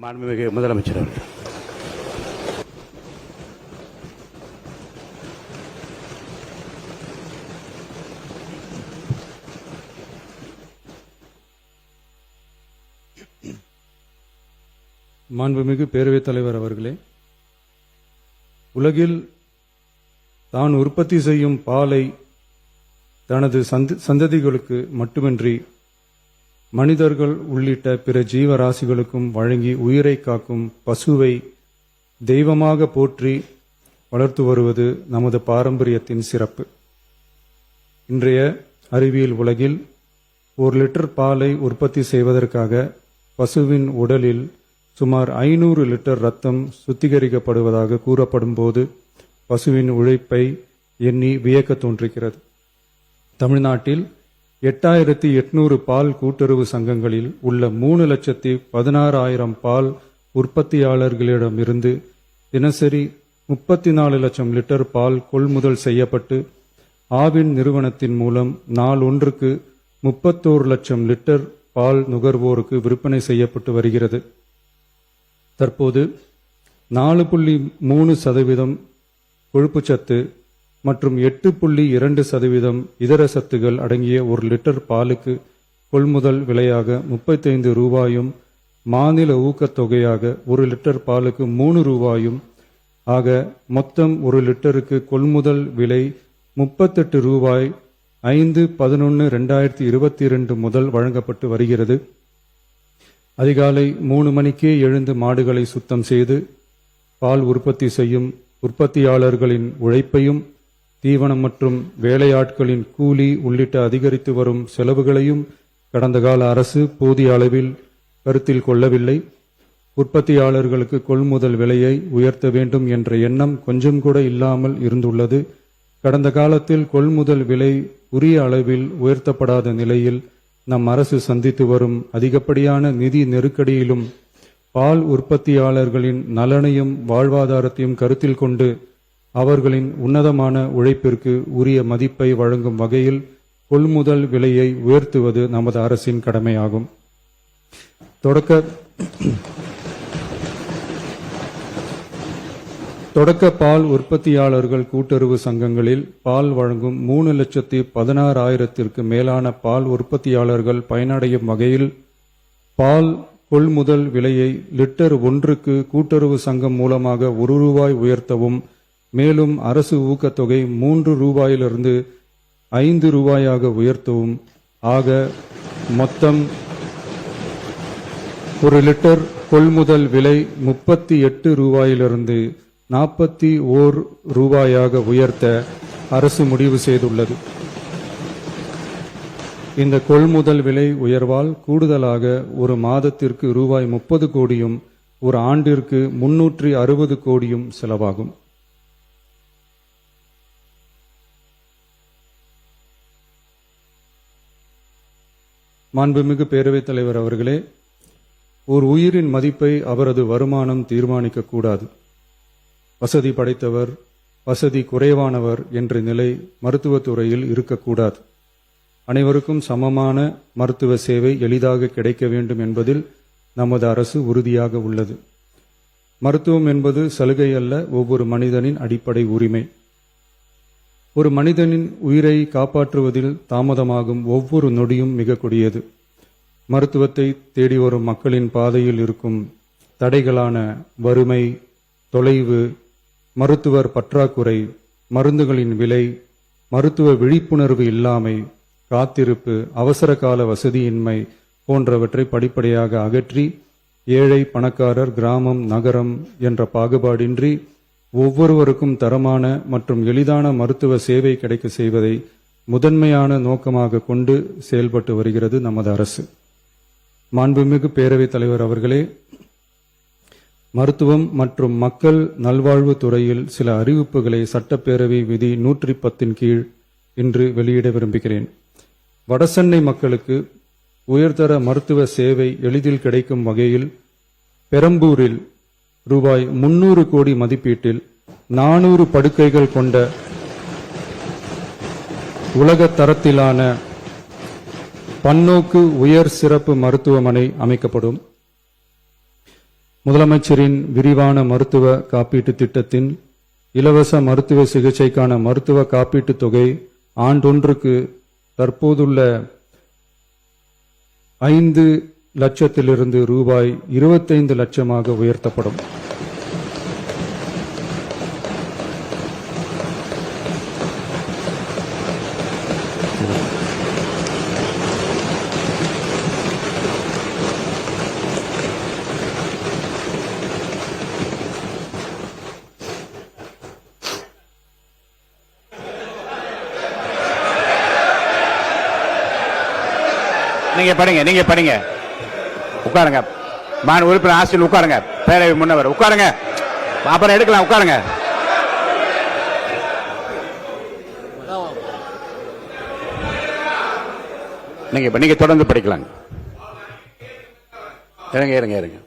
மாண்புமிகு முதலமைச்சர் அவர்கள். மாண்புமிகு பேரவைத் தலைவர் அவர்களே, உலகில் தான் உற்பத்தி செய்யும் பாலை தனது சந்ததிகளுக்கு மட்டுமின்றி மனிதர்கள் உள்ளிட்ட பிற ஜீவராசிகளுக்கும் வழங்கி உயிரை காக்கும் பசுவை தெய்வமாக போற்றி வளர்த்து வருவது நமது பாரம்பரியத்தின் சிறப்பு. இன்றைய அறிவியல் உலகில் 1 லிட்டர் பாலை உற்பத்தி செய்வதற்காக பசுவின் உடலில் சுமார் 500 லிட்டர் ரத்தம் சுத்திகரிக்கப்படுவதாக கூறப்படும் போது பசுவின் உழைப்பை எண்ணி வியக்க தோன்றுகிறது. தமிழ்நாட்டில் 8800 பால் கூட்டுறவு சங்கங்களில் உள்ள 3,16,000 பால் உற்பத்தியாளர்களிடமிருந்து தினசரி 34 லட்சம் லிட்டர் பால் கொள்முதல் செய்யப்பட்டு ஆவின் நிறுவனத்தின் மூலம் நாளொன்றுக்கு 31 லட்சம் லிட்டர் பால் நுகர்வோருக்கு விற்பனை செய்யப்பட்டு வருகிறது. தற்போது 4.3% கொழுப்புச்சத்து மற்றும் 8.2% இதர சத்துகள் அடங்கிய 1 லிட்டர் பாலுக்கு கொள்முதல் விலையாக 35 ரூபாயும் மாநில ஊக்கத்தொகையாக 1 லிட்டர் பாலுக்கு 3 ரூபாயும் ஆக மொத்தம் 1 லிட்டருக்கு கொள்முதல் விலை 38 ரூபாய் 5/11/2022 முதல் வழங்கப்பட்டு வருகிறது. அதிகாலை 3 மணிக்கே எழுந்து மாடுகளை சுத்தம் செய்து பால் உற்பத்தி செய்யும் உற்பத்தியாளர்களின் உழைப்பையும் தீவனம் மற்றும் வேலையாட்களின் கூலி உள்ளிட்ட அதிகரித்து வரும் செலவுகளையும் கடந்த கால அரசு போதிய அளவில் கருத்தில் கொள்ளவில்லை. உற்பத்தியாளர்களுக்கு கொள்முதல் விலையை உயர்த்த வேண்டும் என்ற எண்ணம் கொஞ்சம் கூட இல்லாமல் இருந்துள்ளது. கடந்த காலத்தில் கொள்முதல் விலை உரிய அளவில் உயர்த்தப்படாத நிலையில் நம் அரசு சந்தித்து வரும் அதிகப்படியான நிதி நெருக்கடியிலும் பால் உற்பத்தியாளர்களின் நலனையும் வாழ்வாதாரத்தையும் கருத்தில் கொண்டு அவர்களின் உன்னதமான உழைப்பிற்கு உரிய மதிப்பை வழங்கும் வகையில் கொள்முதல் விலையை உயர்த்துவது நமது அரசின் கடமையாகும். தொடக்க பால் உற்பத்தியாளர்கள் கூட்டுறவு சங்கங்களில் பால் வழங்கும் 3,16,000த்திற்கு மேலான பால் உற்பத்தியாளர்கள் பயனடையும் வகையில் பால் கொள்முதல் விலையை லிட்டர் ஒன்றுக்கு கூட்டுறவு சங்கம் மூலமாக 1 ரூபாய் உயர்த்தவும், மேலும் அரசு ஊக்கத்தொகை 3 ரூபாயிலிருந்து 5 ரூபாயாக உயர்த்தவும் ஆக மொத்தம் 1 லிட்டர் கொள்முதல் விலை 38 ரூபாயிலிருந்து 41 ரூபாயாக உயர்த்த அரசு முடிவு செய்துள்ளது. இந்த கொள்முதல் விலை உயர்வால் கூடுதலாக ஒரு மாதத்திற்கு ரூபாய் 30 கோடியும் ஒரு ஆண்டிற்கு 360 கோடியும் செலவாகும். மாண்புமிகு பேரவைத் தலைவர் அவர்களே, ஒரு உயிரின் மதிப்பை அவரது வருமானம் தீர்மானிக்க கூடாது. வசதி படைத்தவர், வசதி குறைவானவர் என்ற நிலை மருத்துவத்துறையில் இருக்கக்கூடாது. அனைவருக்கும் சமமான மருத்துவ சேவை எளிதாக கிடைக்க வேண்டும் என்பதில் நமது அரசு உறுதியாக உள்ளது. மருத்துவம் என்பது சலுகை அல்ல, ஒவ்வொரு மனிதனின் அடிப்படை உரிமை. ஒரு மனிதனின் உயிரை காப்பாற்றுவதில் தாமதமாகும் ஒவ்வொரு நொடியும் மிக கொடியது. மருத்துவத்தை தேடி வரும் மக்களின் பாதையில் இருக்கும் தடைகளான வறுமை, தொலைவு, மருத்துவர் பற்றாக்குறை, மருந்துகளின் விலை, மருத்துவ விழிப்புணர்வு இல்லாமை, காத்திருப்பு, அவசர கால வசதியின்மை போன்றவற்றை படிப்படியாக அகற்றி ஏழை, பணக்காரர், கிராமம், நகரம் என்ற பாகுபாடின்றி ஒவ்வொருவருக்கும் தரமான மற்றும் எளிதான மருத்துவ சேவை கிடைக்க செய்வதை முதன்மையான நோக்கமாக கொண்டு செயல்பட்டு வருகிறது நமது அரசு. மாண்புமிகு பேரவைத் தலைவர் அவர்களே, மருத்துவம் மற்றும் மக்கள் நல்வாழ்வு துறையில் சில அறிவிப்புகளை சட்டப்பேரவை விதி 110 கீழ் இன்று வெளியிட விரும்புகிறேன். வடசென்னை மக்களுக்கு உயர்தர மருத்துவ சேவை எளிதில் கிடைக்கும் வகையில் பெரம்பூரில் ரூபாய் 300 கோடி மதிப்பீட்டில் 400 படுக்கைகள் கொண்ட உலக தரத்திலான பன்னோக்கு உயர் சிறப்பு மருத்துவமனை அமைக்கப்படும். முதலமைச்சரின் விரிவான மருத்துவ காப்பீட்டுத் திட்டத்தின் இலவச மருத்துவ சிகிச்சைக்கான மருத்துவ காப்பீட்டுத் தொகை ஆண்டொன்றுக்கு தற்போதுள்ள 5 லட்சத்திலிருந்து ரூபாய் 25 லட்சமாக உயர்த்தப்படும். நீங்க படிங்க உட்காருங்க. மாநில உறுப்பினர் ஆசிரியர் உட்காருங்க. பேரவை முன்னவர் உட்காருங்க. அப்புறம் எடுக்கலாம். உட்காருங்க. நீங்க தொடர்ந்து படிக்கலாம். இருங்க.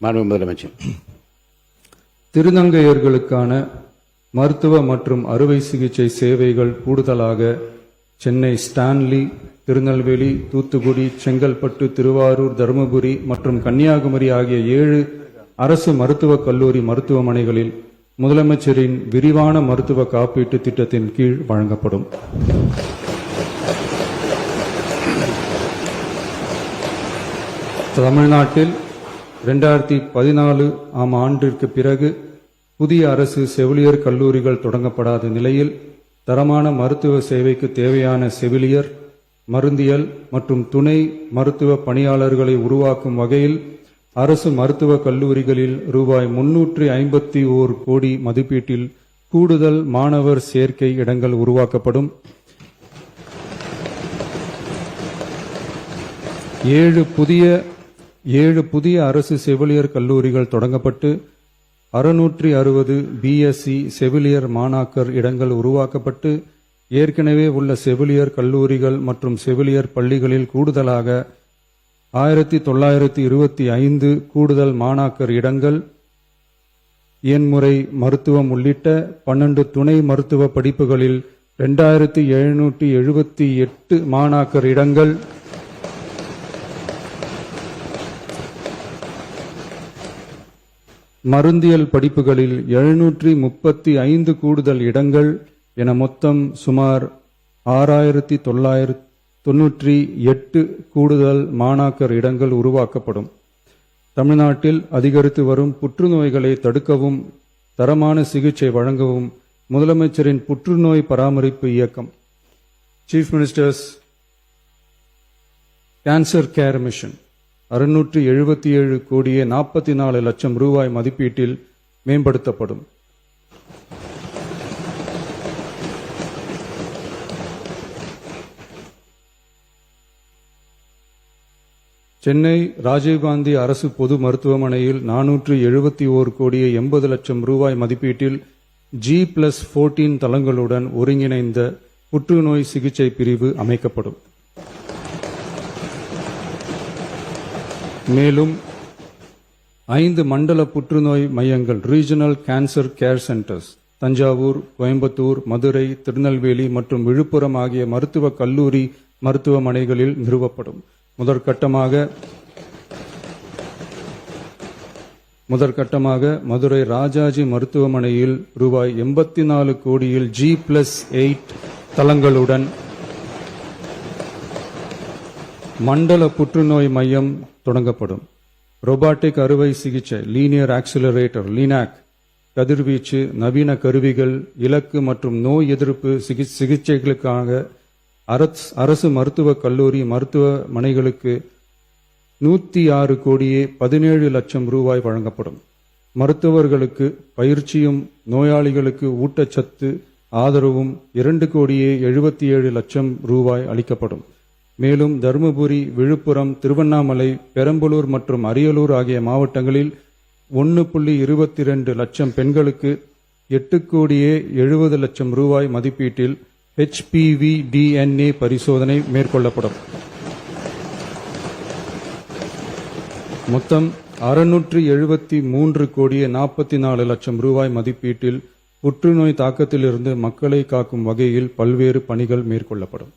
மாண்பு முதலமைச்சர். திருநங்கையர்களுக்கான மருத்துவ மற்றும் அறுவை சிகிச்சை சேவைகள் கூடுதலாக சென்னை ஸ்டான்லி, திருநெல்வேலி, தூத்துக்குடி, செங்கல்பட்டு, திருவாரூர், தருமபுரி மற்றும் கன்னியாகுமரி ஆகிய 7 அரசு மருத்துவக் கல்லூரி மருத்துவமனைகளில் முதலமைச்சரின் விரிவான மருத்துவ காப்பீட்டு திட்டத்தின் கீழ் வழங்கப்படும். தமிழ்நாட்டில் 2014 ஆம் ஆண்டிற்கு பிறகு புதிய அரசு செவிலியர் கல்லூரிகள் தொடங்கப்படாத நிலையில் தரமான மருத்துவ சேவைக்கு தேவையான செவிலியர், மருந்தியல் மற்றும் துணை மருத்துவ பணியாளர்களை உருவாக்கும் வகையில் அரசு மருத்துவக் கல்லூரிகளில் ரூபாய் 351 கோடி மதிப்பீட்டில் கூடுதல் மாணவர் சேர்க்கை இடங்கள் உருவாக்கப்படும். 7 புதிய அரசு செவிலியர் கல்லூரிகள் தொடங்கப்பட்டு 660 பிஎஸ்சி செவிலியர் மாணாக்கர் இடங்கள் உருவாக்கப்பட்டு ஏற்கனவே உள்ள செவிலியர் கல்லூரிகள் மற்றும் செவிலியர் பள்ளிகளில் கூடுதலாக 1925 கூடுதல் மாணாக்கர் இடங்கள், எண்முறை மருத்துவம் உள்ளிட்ட 12 துணை மருத்துவ படிப்புகளில் 2778 மாணாக்கர் இடங்கள், மருந்தியல் படிப்புகளில் 735 கூடுதல் இடங்கள் என மொத்தம் சுமார் 6998 கூடுதல் மாணாக்கர் இடங்கள் உருவாக்கப்படும். தமிழ்நாட்டில் அதிகரித்து வரும் புற்றுநோய்களை தடுக்கவும் தரமான சிகிச்சை வழங்கவும் முதலமைச்சரின் புற்றுநோய் பராமரிப்பு இயக்கம் chief ministers cancer care mission 677 கோடியே 44 லட்சம் ரூபாய் மதிப்பீட்டில் மேம்படுத்தப்படும். சென்னை ராஜீவ்காந்தி அரசு பொது மருத்துவமனையில் 471 கோடியே 80 லட்சம் ரூபாய் மதிப்பீட்டில் G+14 தளங்களுடன் ஒருங்கிணைந்த புற்றுநோய் சிகிச்சை பிரிவு அமைக்கப்படும். மேலும் 5 மண்டல புற்றுநோய் மையங்கள் regional cancer care centres Thanjavur, Coimbatore, Madurai, Tirunelveli மற்றும் விழுப்புரம் ஆகிய மருத்துவக் கல்லூரி மருத்துவமனைகளில் நிறுவப்படும். முதற்கட்டமாக மதுரை ராஜாஜி மருத்துவமனையில் ரூபாய் 84 கோடியில் G+8 தளங்களுடன் மண்டல புற்றுநோய் மையம் தொடங்கப்படும். ரோபாட்டிக் அறுவை சிகிச்சை லீனியர் ஆக்சிலரேட்டர் லீனாக், கதிர்வீச்சு, நவீன கருவிகள், இலக்கு மற்றும் நோய் எதிர்ப்பு சிகிச்சைகளுக்காக அரசு மருத்துவக் கல்லூரி மருத்துவமனைகளுக்கு 106 கோடியே 17 லட்சம் ரூபாய் வழங்கப்படும். மருத்துவர்களுக்கு பயிற்சியும் நோயாளிகளுக்கு ஊட்டச்சத்து ஆதரவும் 2 கோடியே 77 லட்சம் ரூபாய் அளிக்கப்படும். மேலும் தருமபுரி, விழுப்புரம், திருவண்ணாமலை, பெரம்பலூர் மற்றும் அரியலூர் ஆகிய மாவட்டங்களில் 1.22 லட்சம் பெண்களுக்கு 8 கோடியே 70 லட்சம் ரூபாய் மதிப்பீட்டில் HPV DNA பரிசோதனை மேற்கொள்ளப்படும். மொத்தம் 673 கோடியே 44 லட்சம் ரூபாய் மதிப்பீட்டில் புற்றுநோய் தாக்கத்திலிருந்து மக்களை காக்கும் வகையில் பல்வேறு பணிகள் மேற்கொள்ளப்படும்.